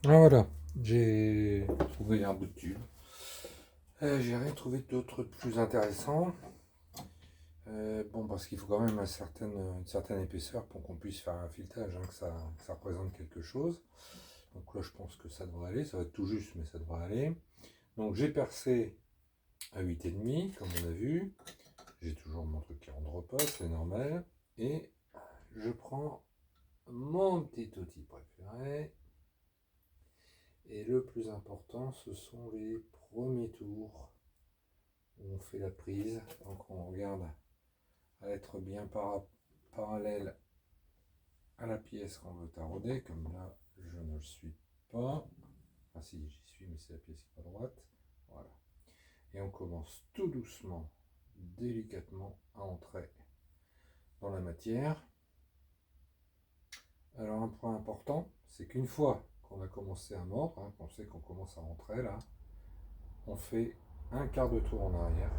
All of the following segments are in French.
Ah voilà, j'ai trouvé un bout de tube. J'ai rien trouvé d'autre plus intéressant. Bon, parce qu'il faut quand même une certaine épaisseur pour qu'on puisse faire un filetage, hein, que ça représente quelque chose. Donc là, je pense que ça devrait aller. Ça va être tout juste, mais ça devrait aller. Donc j'ai percé à 8,5, comme on a vu. J'ai toujours mon truc qui rentre pas, c'est normal. Et je prends mon petit outil préféré. Et le plus important, ce sont les premiers tours où on fait la prise. Donc on regarde à être bien parallèle à la pièce qu'on veut tarauder. Comme là, je ne le suis pas. Ah si, j'y suis, mais c'est la pièce qui est pas droite. Voilà. Et on commence tout doucement, délicatement à entrer dans la matière. Alors un point important, c'est qu'une fois qu'on a commencé à mordre, hein, qu'on sait qu'on commence à rentrer là, on fait un quart de tour en arrière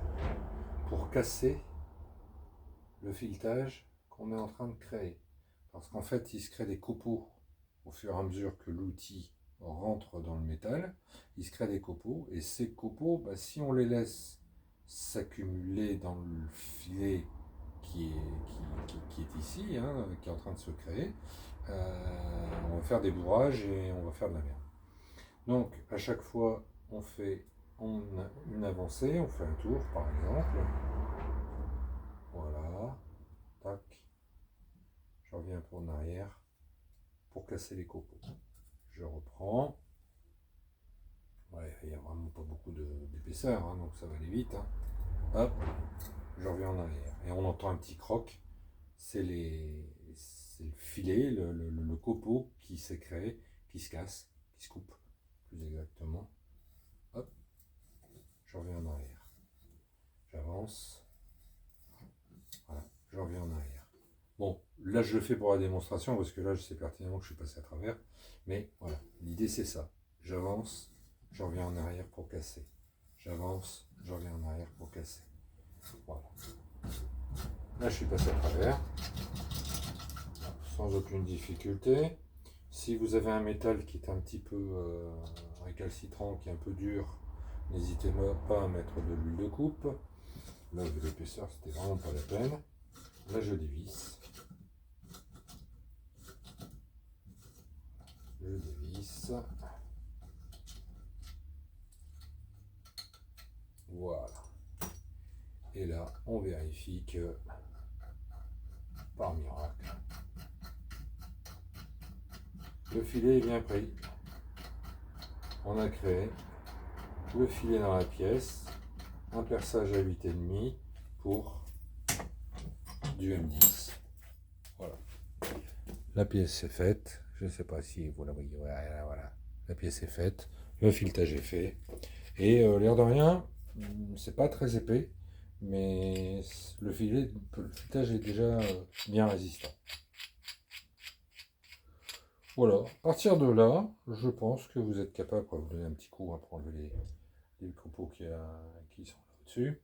pour casser le filetage qu'on est en train de créer. Parce qu'en fait, il se crée des copeaux au fur et à mesure que l'outil rentre dans le métal. Il se crée des copeaux, et ces copeaux, bah, si on les laisse s'accumuler dans le filet qui est ici, hein, qui est en train de se créer, on va faire des bourrages et on va faire de la merde. Donc, à chaque fois, on fait une avancée, on fait un tour par exemple. Voilà, tac. Je reviens un peu en arrière pour casser les copeaux. Je reprends. Ouais, il n'y a vraiment pas beaucoup d'épaisseur, hein, donc ça va aller vite. Hein. Hop, je reviens en arrière. Et on entend un petit croc. C'est le filet, le copeau qui s'est créé, qui se casse, qui se coupe, plus exactement. Hop, je reviens en arrière. J'avance. Voilà, je reviens en arrière. Bon, là je le fais pour la démonstration parce que là je sais pertinemment que je suis passé à travers. Mais voilà, l'idée c'est ça. J'avance, je reviens en arrière pour casser. J'avance, je reviens en arrière pour casser. Voilà. Là je suis passé à travers, sans aucune difficulté. Si vous avez un métal qui est un petit peu récalcitrant, qui est un peu dur, n'hésitez pas à mettre de l'huile de coupe. Là, vu l'épaisseur, c'était vraiment pas la peine. Là, je dévisse. Je dévisse. Voilà. Et là, on vérifie que, par miracle, le filet est bien pris. On a créé le filet dans la pièce, un perçage à 8,5 pour du M10. Voilà. La pièce est faite. Je ne sais pas si vous la voyez. Voilà. La pièce est faite. Le filetage est fait. Et l'air de rien, c'est pas très épais, mais le filetage est déjà bien résistant. Voilà, à partir de là, je pense que vous êtes capable, de vous donner un petit coup pour enlever les copeaux qui sont là au-dessus.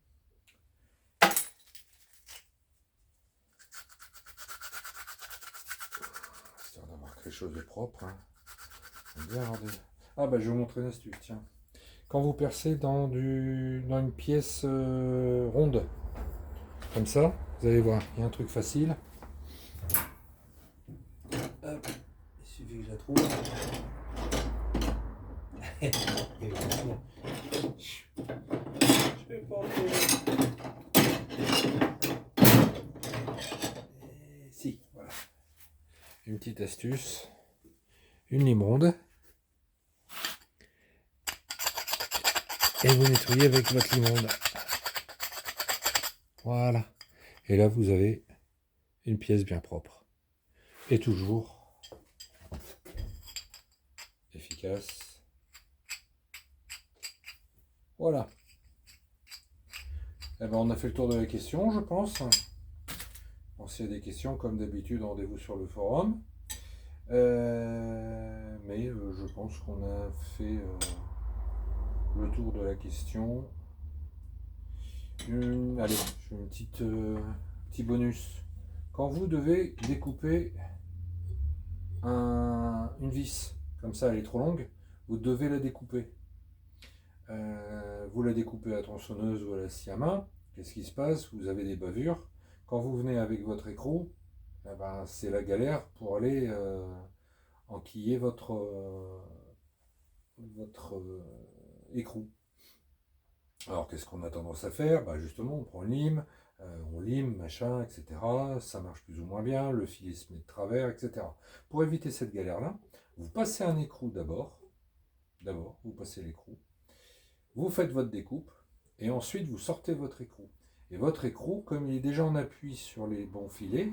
Histoire d'avoir quelque chose de propre. Hein. Bien, ah bah je vais vous montrer une astuce, tiens. Quand vous percez dans une pièce ronde, comme ça, vous allez voir, il y a un truc facile. Hop, il suffit que je la trouve. Je vais pas si, voilà. Une petite astuce. Une lime ronde. Et vous nettoyez avec votre lime ronde. Voilà. Et là, vous avez une pièce bien propre. Et toujours efficace. Voilà. Eh ben, on a fait le tour de la question, je pense. Bon, s'il y a des questions, comme d'habitude, rendez-vous sur le forum. Mais je pense qu'on a fait le tour de la question. Allez, je fais une petit bonus. Quand vous devez découper une vis comme ça elle est trop longue, vous devez la découper. Vous la découpez à la tronçonneuse ou à la scie à main. Qu'est-ce qui se passe? Vous avez des bavures. Quand vous venez avec votre écrou, eh ben, c'est la galère pour aller enquiller votre écrou. Alors qu'est-ce qu'on a tendance à faire? Bah, justement, on prend on lime, machin, etc. Ça marche plus ou moins bien, le filet se met de travers, etc. Pour éviter cette galère-là, vous passez un écrou d'abord. D'abord, vous passez l'écrou. Vous faites votre découpe et ensuite vous sortez votre écrou. Et votre écrou, comme il est déjà en appui sur les bons filets,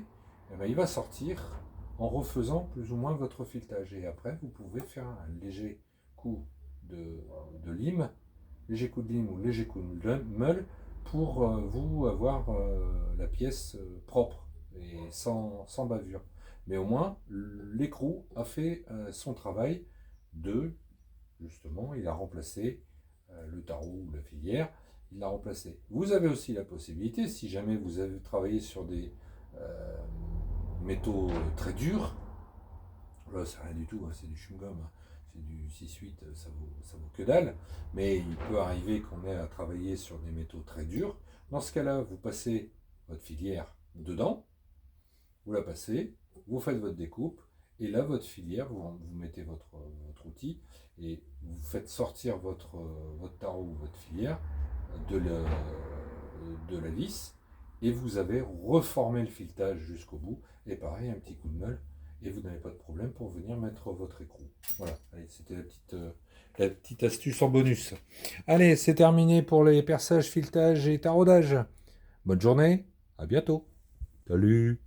eh ben, il va sortir en refaisant plus ou moins votre filetage. Et après, vous pouvez faire un léger coup de lime, léger coup de lime ou léger coup de meule pour vous avoir la pièce propre et sans bavure. Mais au moins, l'écrou a fait son travail justement, il a remplacé le tarot ou la filière, il l'a remplacé. Vous avez aussi la possibilité, si jamais vous avez travaillé sur des métaux très durs, là c'est rien du tout, hein, c'est du chewing-gum, hein, c'est du 6-8, ça vaut que dalle, mais il peut arriver qu'on ait à travailler sur des métaux très durs. Dans ce cas-là, vous passez votre filière dedans, vous la passez, vous faites votre découpe, et là, votre filière, vous mettez votre outil, et vous faites sortir votre tarot ou votre filière de la vis, et vous avez reformé le filetage jusqu'au bout, et pareil, un petit coup de meule, et vous n'avez pas de problème pour venir mettre votre écrou. Voilà, allez, c'était la petite astuce en bonus. Allez, c'est terminé pour les perçages, filetages et taraudage. Bonne journée, à bientôt. Salut!